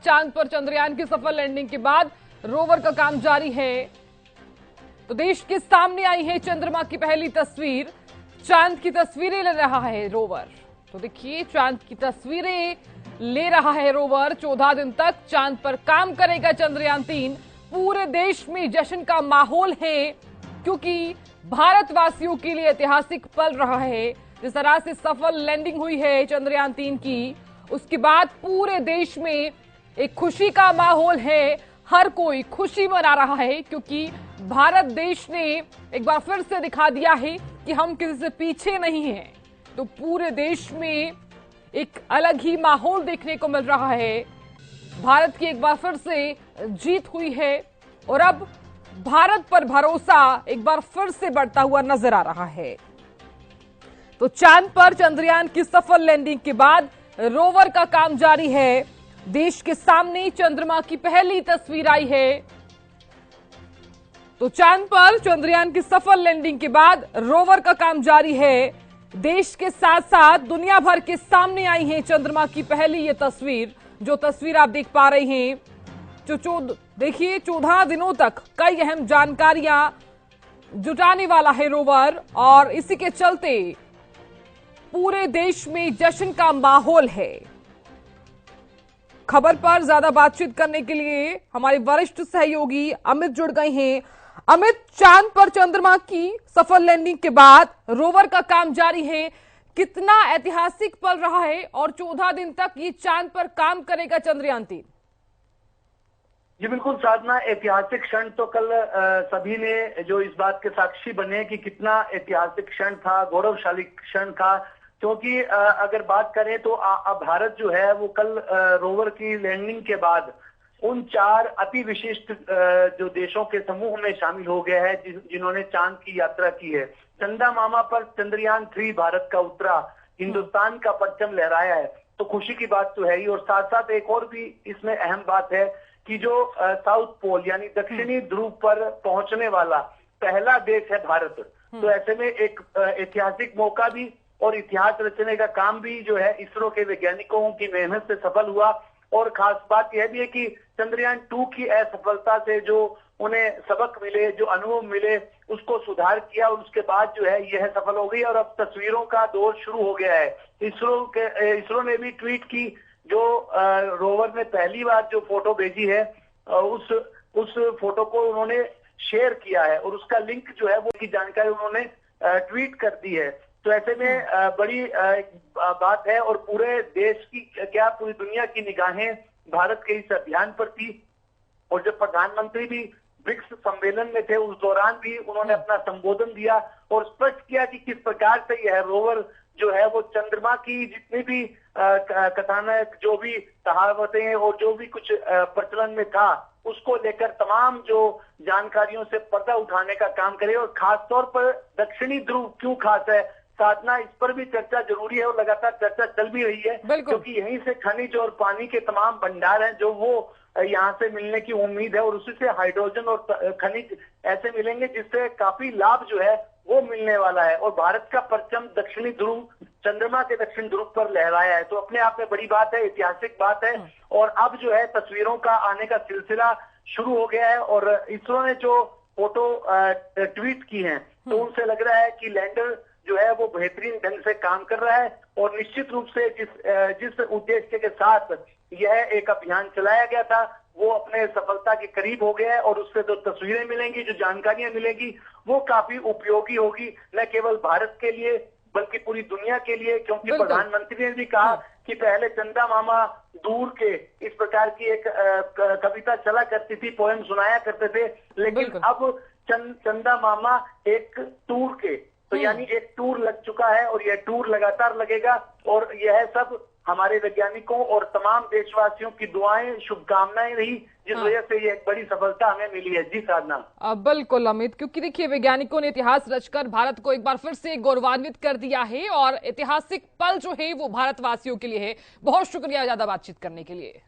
चांद पर चंद्रयान की सफल लैंडिंग के बाद रोवर का काम जारी है। तो देश के सामने आई है चंद्रमा की पहली तस्वीर। चांद की तस्वीरें ले रहा है रोवर। तो देखिए, चांद की तस्वीरें ले रहा है रोवर। 14 दिन तक चांद पर काम करेगा चंद्रयान-3। पूरे देश में जश्न का माहौल है, क्योंकि भारतवासियों के लिए ऐतिहासिक पल रहा है। जिस तरह से सफल लैंडिंग हुई है चंद्रयान-3 की, उसके बाद पूरे देश में एक खुशी का माहौल है। हर कोई खुशी मना रहा है, क्योंकि भारत देश ने एक बार फिर से दिखा दिया है कि हम किसी से पीछे नहीं हैं। तो पूरे देश में एक अलग ही माहौल देखने को मिल रहा है। भारत की एक बार फिर से जीत हुई है और अब भारत पर भरोसा एक बार फिर से बढ़ता हुआ नजर आ रहा है। तो चांद पर चंद्रयान की सफल लैंडिंग के बाद रोवर का काम जारी है। देश के सामने चंद्रमा की पहली तस्वीर आई है। तो चांद पर चंद्रयान की सफल लैंडिंग के बाद रोवर का काम जारी है। देश के साथ साथ दुनिया भर के सामने आई है चंद्रमा की पहली ये तस्वीर। जो तस्वीर आप देख पा रहे हैं, जो देखिए 14 दिनों तक कई अहम जानकारियां जुटाने वाला है रोवर, और इसी के चलते पूरे देश में जश्न का माहौल है। खबर पर ज्यादा बातचीत करने के लिए हमारे वरिष्ठ सहयोगी अमित जुड़ गए हैं। अमित, चांद पर चंद्रमा की सफल लैंडिंग के बाद रोवर का काम जारी है। कितना ऐतिहासिक पल रहा है और 14 दिन तक ये चांद पर काम करेगा चंद्रयान-3? जी बिल्कुल साधना, ऐतिहासिक क्षण तो कल सभी ने जो इस बात के साक्षी बने कि कितना ऐतिहासिक क्षण था, गौरवशाली क्षण था। क्योंकि अगर बात करें तो भारत जो है वो कल रोवर की लैंडिंग के बाद उन 4 अति विशिष्ट जो देशों के समूह में शामिल हो गया है जिन्होंने चांद की यात्रा की है। चंदा मामा पर चंद्रयान-3 भारत का उतरा, हिंदुस्तान का परचम लहराया है, तो खुशी की बात तो है ही। और साथ साथ एक और भी इसमें अहम बात है कि जो साउथ पोल यानी दक्षिणी ध्रुव पर पहुंचने वाला पहला देश है भारत। तो ऐसे में एक ऐतिहासिक मौका भी और इतिहास रचने का काम भी जो है इसरो के वैज्ञानिकों की मेहनत से सफल हुआ। और खास बात यह भी है कि चंद्रयान-2 की असफलता से जो उन्हें सबक मिले, जो अनुभव मिले, उसको सुधार किया और उसके बाद जो है यह सफल हो गई और अब तस्वीरों का दौर शुरू हो गया है। इसरो ने भी ट्वीट की, जो रोवर ने पहली बार जो फोटो भेजी है उस फोटो को उन्होंने शेयर किया है और उसका लिंक जो है वो की जानकारी उन्होंने ट्वीट कर दी है। तो ऐसे में बड़ी बात है और पूरे देश की क्या पूरी दुनिया की निगाहें भारत के इस अभियान पर थी। और जब प्रधानमंत्री भी ब्रिक्स सम्मेलन में थे उस दौरान भी उन्होंने अपना संबोधन दिया और स्पष्ट किया कि किस प्रकार से यह रोवर जो है वो चंद्रमा की जितनी भी कथानक, जो भी कहावतें और जो भी कुछ प्रचलन में था, उसको लेकर तमाम जो जानकारियों से पर्दा उठाने का काम करे। और खास तौर पर दक्षिणी ध्रुव क्यों खास है साधना, इस पर भी चर्चा जरूरी है और लगातार चर्चा चल भी रही है, क्योंकि यहीं से खनिज और पानी के तमाम भंडार हैं जो वो यहाँ से मिलने की उम्मीद है। और उसी से हाइड्रोजन और खनिज ऐसे मिलेंगे जिससे काफी लाभ जो है वो मिलने वाला है। और भारत का परचम दक्षिणी ध्रुव, चंद्रमा के दक्षिण ध्रुव पर लहराया है, तो अपने आप में बड़ी बात है, ऐतिहासिक बात है। और अब जो है तस्वीरों का आने का सिलसिला शुरू हो गया है और इसरो ने जो फोटो ट्वीट की है तो उनसे लग रहा है कि लैंडर जो है वो बेहतरीन ढंग से काम कर रहा है। और निश्चित रूप से जिस उद्देश्य के साथ यह एक अभियान चलाया गया था वो अपने सफलता के करीब हो गया है। और उससे जो तस्वीरें मिलेंगी, जो जानकारियां मिलेंगी, वो काफी उपयोगी होगी, न केवल भारत के लिए बल्कि पूरी दुनिया के लिए। क्योंकि प्रधानमंत्री ने भी कहा कि पहले चंदा मामा दूर के इस प्रकार की एक कविता चला करती थी, पोएम सुनाया करते थे, लेकिन अब चंदा मामा एक टूर के, तो यानी एक टूर लग चुका है और यह टूर लगातार लगेगा। और यह सब हमारे वैज्ञानिकों और तमाम देशवासियों की दुआएं, शुभकामनाएं रही, जिस वजह से ये एक बड़ी सफलता हमें मिली है। जी साधना। बिल्कुल अमित, क्योंकि देखिए वैज्ञानिकों ने इतिहास रचकर भारत को एक बार फिर से गौरवान्वित कर दिया है और ऐतिहासिक पल जो है वो भारतवासियों के लिए है। बहुत शुक्रिया ज्यादा बातचीत करने के लिए।